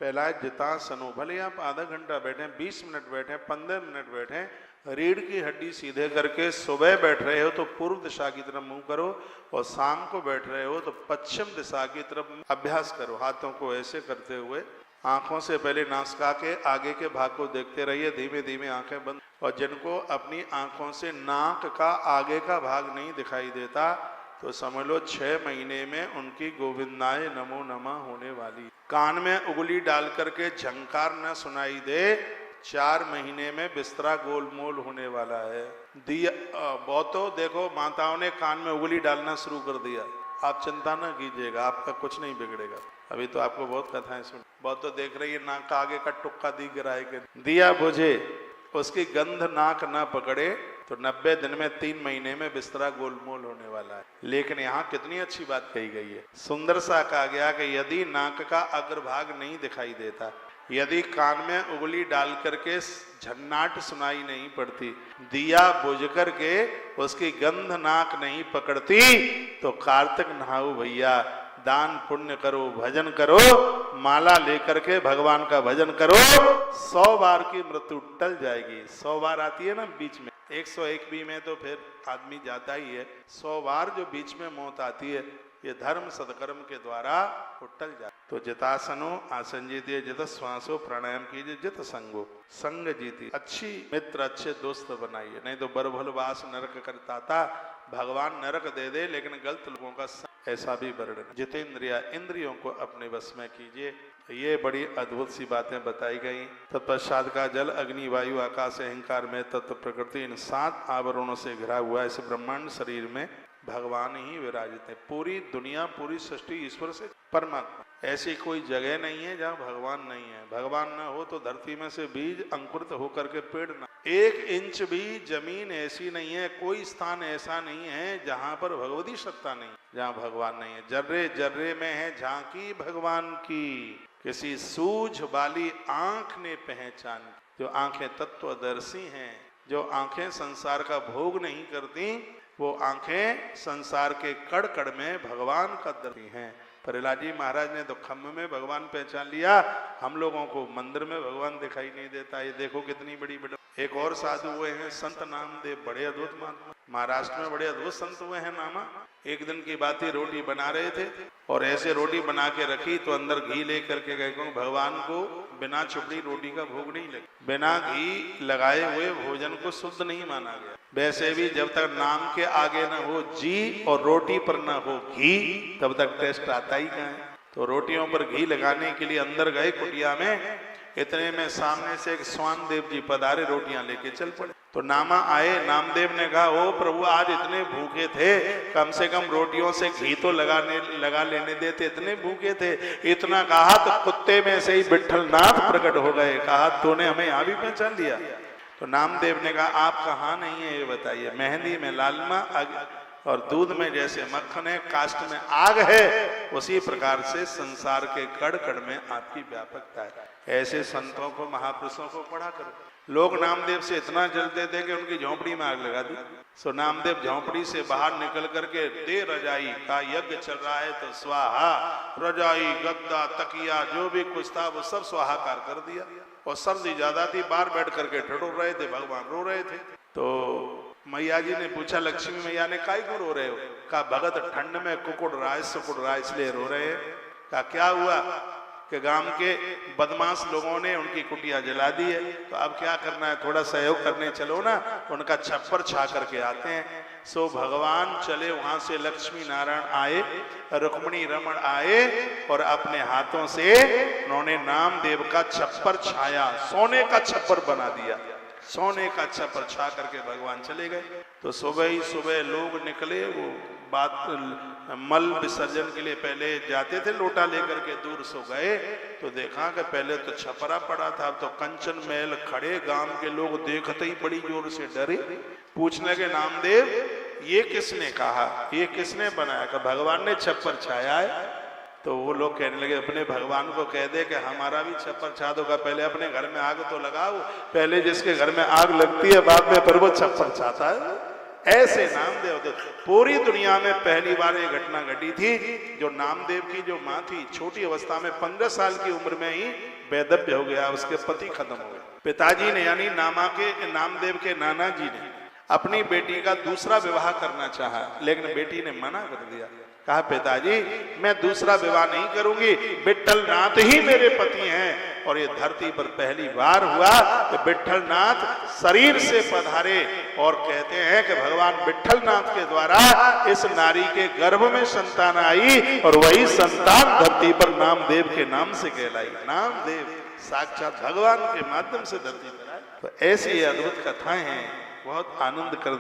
पहला है जितासनो। भले आप आधा घंटा बैठे, 20 मिनट बैठे, 15 मिनट बैठे, रीढ़ की हड्डी सीधे करके सुबह बैठ रहे हो तो पूर्व दिशा की तरफ मुंह करो, और शाम को बैठ रहे हो तो पश्चिम दिशा की तरफ अभ्यास करो। हाथों को ऐसे करते हुए आंखों से पहले नासिका के आगे के भाग को देखते रहिए, धीमे धीमे आंखें बंद। और जिनको अपनी आंखों से नाक का आगे का भाग नहीं दिखाई देता तो समझ लो 6 महीने में उनकी गोविंदाय नमो नमः होने वाली। कान में उंगली डाल करके झंकार न सुनाई दे, 4 महीने में बिस्तरा गोलमोल होने वाला है। दिया बहुतों देखो माताओं ने कान में उंगली डालना शुरू कर दिया, आप चिंता न कीजिएगा, आपका कुछ नहीं बिगड़ेगा। अभी तो आपको बहुत कथाएं सुन, बहुत तो देख रही है नाक का आगे का टुक्का दी गिराए के दिया बुझे, उसकी गंध नाक ना पकड़े तो 90 दिन में 3 महीने में बिस्तरा गोलमोल होने वाला है। लेकिन यहाँ कितनी अच्छी बात कही गई है, सुंदर सा कहा गया कि यदि नाक का अग्रभाग नहीं दिखाई देता, यदि कान में उंगली डाल करके झन्नाट सुनाई नहीं पड़ती, दिया बुझ करके उसकी गंध नाक नहीं पकड़ती, तो कार्तिक नहाओ भैया, दान पुण्य करो, भजन करो, माला लेकर के भगवान का भजन करो, 100 बार की मृत्यु टल जाएगी। 100 बार आती है ना बीच में, 101 भी में तो फिर आदमी जाता ही है, 100 बार जो बीच में मौत आती है, ये धर्म सदकर्म के द्वारा टल जाए। तो जितासनो, आसन जीतिए, जित श्वासो, प्राणायाम कीजिए, जित संगो, संग जीती, अच्छी मित्र अच्छे दोस्त बनाइए, नहीं तो बरभलवास नरक करता था, भगवान नरक दे दे लेकिन गलत लोगों का ऐसा भी वर्णन। जितेंद्रिया, इंद्रियों को अपने बस में कीजिए। ये बड़ी अद्भुत सी बातें बताई गई। तत्पश्चात का जल, अग्नि, वायु, आकाश, अहंकार में तत्व प्रकृति, इन 7 आवरणों से घिरा हुआ इस ब्रह्मांड शरीर में भगवान ही विराजित है। पूरी दुनिया, पूरी सृष्टि ईश्वर से परमात्मा, ऐसी कोई जगह नहीं है जहाँ भगवान नहीं है। भगवान न हो तो धरती में से बीज अंकुरित होकर के पेड़ न, 1 इंच भी जमीन ऐसी नहीं है, कोई स्थान ऐसा नहीं है जहाँ पर भगवती सत्ता नहीं, जहाँ भगवान नहीं है। जर्रे जर्रे में है झांकी भगवान की, किसी सूझ वाली आंख ने पहचान। जो आंखें तत्वदर्शी हैं, जो आंखें संसार का भोग नहीं करती, वो आंखें संसार के कड़ कड़ में भगवान का दर्शी हैं। प्रहलाद जी महाराज ने तो खम्भ में भगवान पहचान लिया, हम लोगों को मंदिर में भगवान दिखाई नहीं देता। ये देखो कितनी बड़ी बड़ी। एक और साधु हुए हैं संत नामदेव, बड़े अद्भुत महात्मा, महाराष्ट्र में बड़े अद्भुत संत हुए हैं नामा। एक दिन की बात ही, रोटी बना रहे थे और ऐसे रोटी बना के रखी तो अंदर घी लेकर के गए, क्योंकि भगवान को बिना चुपड़ी रोटी का भोग नहीं लगे, बिना घी लगाए हुए भोजन को शुद्ध नहीं माना गया। वैसे भी जब तक नाम के आगे न हो जी और रोटी पर न हो घी, तब तक टेस्ट आता ही कहाँ है। तो रोटियों पर घी लगाने के लिए अंदर गए कुटिया में, इतने में सामने से एक स्वान देव जी पधारे, रोटियां लेके चल पड़े। तो नामा आए, नामदेव ने कहा, ओ प्रभु आज इतने भूखे थे, कम से कम रोटियों से घी तो लगा लेने देते, इतने भूखे थे। इतना कहा तो कुत्ते में से ही विट्ठलनाथ प्रकट हो गए, कहा तूने हमें यहाँ भी पहचान लिया। तो नामदेव ने कहा आप कहाँ नहीं है ये बताइए। मेहंदी में लालमा और दूध में जैसे मक्खन है, काष्ठ में आग है, उसी प्रकार से संसार के कड़ कड़ में आपकी व्यापकता है। ऐसे संतों को, महापुरुषों को पढ़ा करो। लोग नामदेव से इतना जलते थे कि उनकी झोंपड़ी में आग लगा दी। सो नामदेव झोंपड़ी से बाहर निकल करके, दे रजाई का यज्ञ चल रहा है तो स्वाहा, रजाई, गद्दा, तकिया, जो भी कुछ था वो सब स्वाहाकार कर दिया। और सर्दी ज्यादा थी, बाहर बैठ करके ठिठुर रहे थे, भगवान रो रहे थे। तो मैया जी ने पूछा, लक्ष्मी मैया ने काहे को रो रहे हो? कहा भगत ठंड में कुकुड़ रहा है, सुकुड़ रहा है, इसलिए रो रहे हैं। कहा क्या हुआ? कि गांव के बदमाश लोगों ने उनकी कुटिया जला दी है, तो अब क्या करना है, थोड़ा सहयोग करने चलो ना, उनका छप्पर छा करके आते हैं। सो भगवान चले, वहां से लक्ष्मी नारायण आए, रुक्मिणी रमण आए और अपने हाथों से उन्होंने नामदेव का छप्पर छाया, सोने का छप्पर बना दिया। सोने का छप्पर छा करके भगवान चले गए। तो सुबह ही सुबह लोग निकले, वो बात मल विसर्जन के लिए पहले जाते थे, लोटा लेकर के दूर सो गए तो देखा कि पहले तो छपरा पड़ा था, अब तो कंचन महल खड़े। गांव के लोग देखते ही बड़ी जोर से डरे, पूछने लगे नामदेव ये किसने कहा, ये किसने बनाया? कि भगवान ने छप्पर छाया है। तो वो लोग कहने लगे अपने भगवान को कह दे कि हमारा भी छप्पर छा दो। का पहले अपने घर में आग तो लगाओ, पहले जिसके घर में आग लगती है बाद में फिर वो छप्पर छाता है। ऐसे नामदेव तो पूरी दुनिया में पहली बार ये घटना घटी थी, जो नामदेव की जो माँ थी छोटी अवस्था में 15 साल की उम्र में ही वैधव्य हो गया, उसके पति खत्म हो गए। पिताजी ने यानी नामदेव के नाना जी ने अपनी बेटी का दूसरा विवाह करना चाहा, लेकिन बेटी ने मना कर दिया। कहा पिताजी मैं दूसरा विवाह नहीं करूंगी, विट्ठलनाथ ही मेरे पति हैं। और ये धरती पर पहली बार हुआ कि विट्ठलनाथ शरीर से पधारे और कहते हैं कि भगवान विट्ठलनाथ के द्वारा इस नारी के गर्भ में संतान आई और वही संतान धरती पर नामदेव के नाम से कहलाई। नामदेव साक्षात भगवान के माध्यम से धरती पर आए। तो ऐसी अद्भुत कथाएं हैं, बहुत आनंद कर